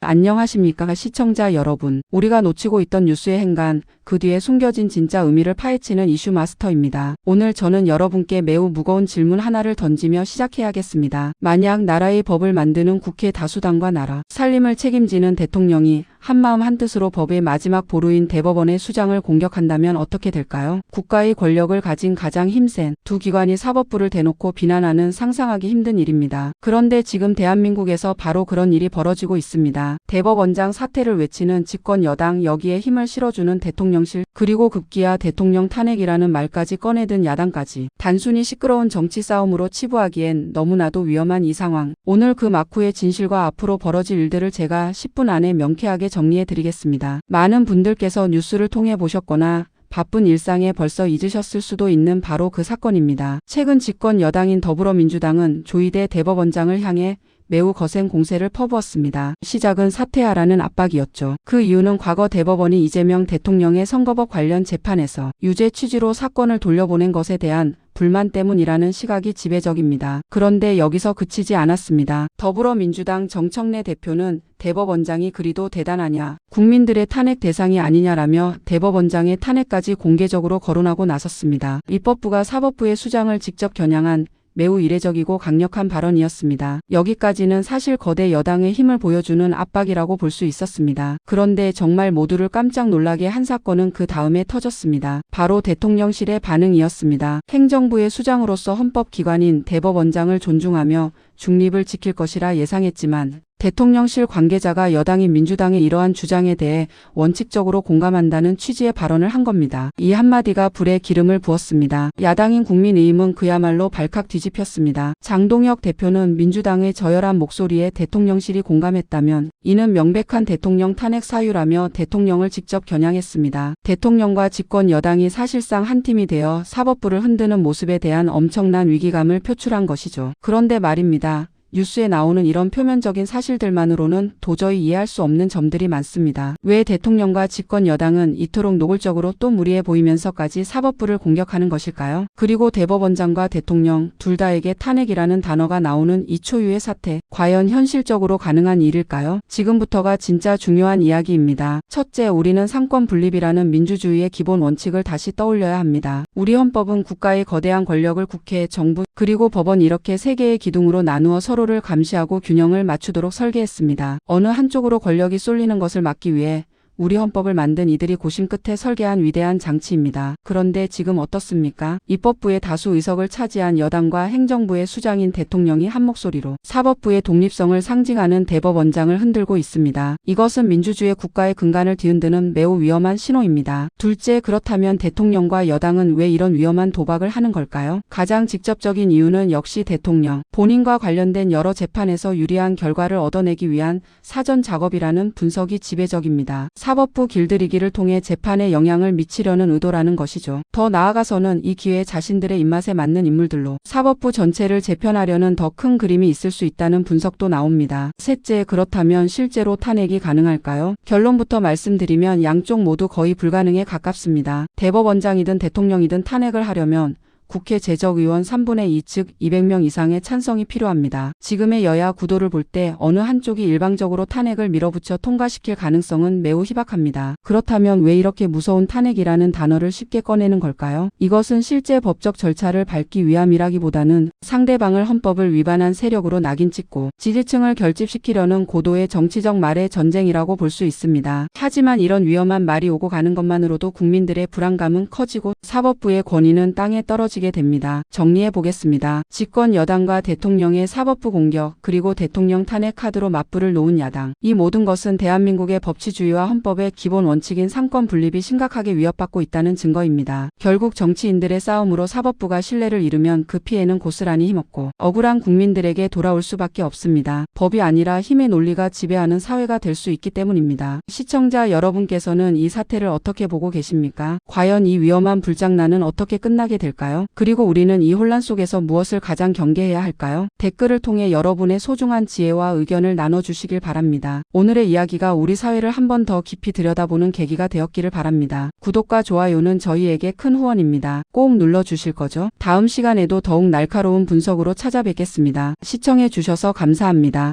안녕하십니까 시청자 여러분. 우리가 놓치고 있던 뉴스의 행간, 그 뒤에 숨겨진 진짜 의미를 파헤치는 이슈 마스터입니다. 오늘 저는 여러분께 매우 무거운 질문 하나를 던지며 시작해야겠습니다. 만약 나라의 법을 만드는 국회 다수당과 나라 살림을 책임지는 대통령이 한마음 한뜻으로 법의 마지막 보루인 대법원의 수장을 공격한다면 어떻게 될까요? 국가의 권력을 가진 가장 힘센 두 기관이 사법부를 대놓고 비난하는 상상하기 힘든 일입니다. 그런데 지금 대한민국에서 바로 그런 일이 벌어지고 있습니다. 대법원장 사퇴를 외치는 집권 여당, 여기에 힘을 실어주는 대통령실, 그리고 급기야 대통령 탄핵이라는 말까지 꺼내든 야당까지 단순히 시끄러운 정치 싸움으로 치부하기엔 너무나도 위험한 이 상황. 오늘 그 막후의 진실과 앞으로 벌어질 일들을 제가 10분 안에 명쾌하게 정리해드리겠습니다. 많은 분들께서 뉴스를 통해 보셨거나 바쁜 일상에 벌써 잊으셨을 수도 있는 바로 그 사건입니다. 최근 집권 여당인 더불어민주당은 조희대 대법원장을 향해 매우 거센 공세를 퍼부었습니다. 시작은 사퇴하라는 압박이었죠. 그 이유는 과거 대법원이 이재명 대통령의 선거법 관련 재판에서 유죄 취지로 사건을 돌려보낸 것에 대한 불만 때문이라는 시각이 지배적입니다. 그런데 여기서 그치지 않았습니다. 더불어민주당 정청래 대표는 대법원장이 그리도 대단하냐, 국민들의 탄핵 대상이 아니냐라며 대법원장의 탄핵까지 공개적으로 거론하고 나섰습니다. 입법부가 사법부의 수장을 직접 겨냥한 매우 이례적이고 강력한 발언이었습니다. 여기까지는 사실 거대 여당의 힘을 보여주는 압박이라고 볼 수 있었습니다. 그런데 정말 모두를 깜짝 놀라게 한 사건은 그 다음에 터졌습니다. 바로 대통령실의 반응이었습니다. 행정부의 수장으로서 헌법기관인 대법원장을 존중하며 중립을 지킬 것이라 예상했지만 대통령실 관계자가 여당인 민주당의 이러한 주장에 대해 원칙적으로 공감한다는 취지의 발언을 한 겁니다. 이 한마디가 불에 기름을 부었습니다. 야당인 국민의힘은 그야말로 발칵 뒤집혔습니다. 장동혁 대표는 민주당의 저열한 목소리에 대통령실이 공감했다면 이는 명백한 대통령 탄핵 사유라며 대통령을 직접 겨냥했습니다. 대통령과 집권 여당이 사실상 한 팀이 되어 사법부를 흔드는 모습에 대한 엄청난 위기감을 표출한 것이죠. 그런데 말입니다. 뉴스에 나오는 이런 표면적인 사실들만으로는 도저히 이해할 수 없는 점들이 많습니다. 왜 대통령과 집권 여당은 이토록 노골적으로 또 무리해 보이면서까지 사법부를 공격하는 것일까요? 그리고 대법원장과 대통령 둘 다에게 탄핵이라는 단어가 나오는 이 초유의 사태, 과연 현실적으로 가능한 일일까요? 지금부터가 진짜 중요한 이야기입니다. 첫째, 우리는 상권 분립이라는 민주주의의 기본 원칙을 다시 떠올려야 합니다. 우리 헌법은 국가의 거대한 권력을 국회, 정부, 그리고 법원 이렇게 세 개의 기둥으로 나누어 서로를 감시하고 균형을 맞추도록 설계했습니다. 어느 한쪽으로 권력이 쏠리는 것을 막기 위해 우리 헌법을 만든 이들이 고심 끝에 설계한 위대한 장치입니다. 그런데 지금 어떻습니까? 입법부의 다수 의석을 차지한 여당과 행정부의 수장인 대통령이 한 목소리로 사법부의 독립성을 상징하는 대법원장을 흔들고 있습니다. 이것은 민주주의 국가의 근간을 뒤흔드는 매우 위험한 신호입니다. 둘째, 그렇다면 대통령과 여당은 왜 이런 위험한 도박을 하는 걸까요? 가장 직접적인 이유는 역시 대통령 본인과 관련된 여러 재판에서 유리한 결과를 얻어내기 위한 사전 작업이라는 분석이 지배적입니다. 사법부 길들이기를 통해 재판에 영향을 미치려는 의도라는 것이죠. 더 나아가서는 이 기회에 자신들의 입맛에 맞는 인물들로 사법부 전체를 재편하려는 더 큰 그림이 있을 수 있다는 분석도 나옵니다. 셋째, 그렇다면 실제로 탄핵이 가능할까요? 결론부터 말씀드리면 양쪽 모두 거의 불가능에 가깝습니다. 대법원장이든 대통령이든 탄핵을 하려면 국회 재적의원 3분의 2 즉 200명 이상의 찬성이 필요합니다. 지금의 여야 구도를 볼 때 어느 한쪽이 일방적으로 탄핵을 밀어붙여 통과시킬 가능성은 매우 희박합니다. 그렇다면 왜 이렇게 무서운 탄핵이라는 단어를 쉽게 꺼내는 걸까요? 이것은 실제 법적 절차를 밟기 위함이라기보다는 상대방을 헌법을 위반한 세력으로 낙인 찍고 지지층을 결집시키려는 고도의 정치적 말의 전쟁이라고 볼 수 있습니다. 하지만 이런 위험한 말이 오고 가는 것만으로도 국민들의 불안감은 커지고 사법부의 권위는 땅에 떨어지게 됩니다. 정리해 보겠습니다. 집권 여당과 대통령의 사법부 공격, 그리고 대통령 탄핵 카드로 맞불을 놓은 야당. 이 모든 것은 대한민국의 법치주의와 헌법의 기본 원칙인 상권 분립이 심각하게 위협받고 있다는 증거입니다. 결국 정치인들의 싸움으로 사법부가 신뢰를 잃으면 그 피해는 고스란히 힘없고 억울한 국민들에게 돌아올 수밖에 없습니다. 법이 아니라 힘의 논리가 지배하는 사회가 될 수 있기 때문입니다. 시청자 여러분께서는 이 사태를 어떻게 보고 계십니까? 과연 이 위험한 불장난은 어떻게 끝나게 될까요? 그리고 우리는 이 혼란 속에서 무엇을 가장 경계해야 할까요? 댓글을 통해 여러분의 소중한 지혜와 의견을 나눠주시길 바랍니다. 오늘의 이야기가 우리 사회를 한 번 더 깊이 들여다보는 계기가 되었기를 바랍니다. 구독과 좋아요는 저희에게 큰 후원입니다. 꼭 눌러주실 거죠? 다음 시간에도 더욱 날카로운 분석으로 찾아뵙겠습니다. 시청해주셔서 감사합니다.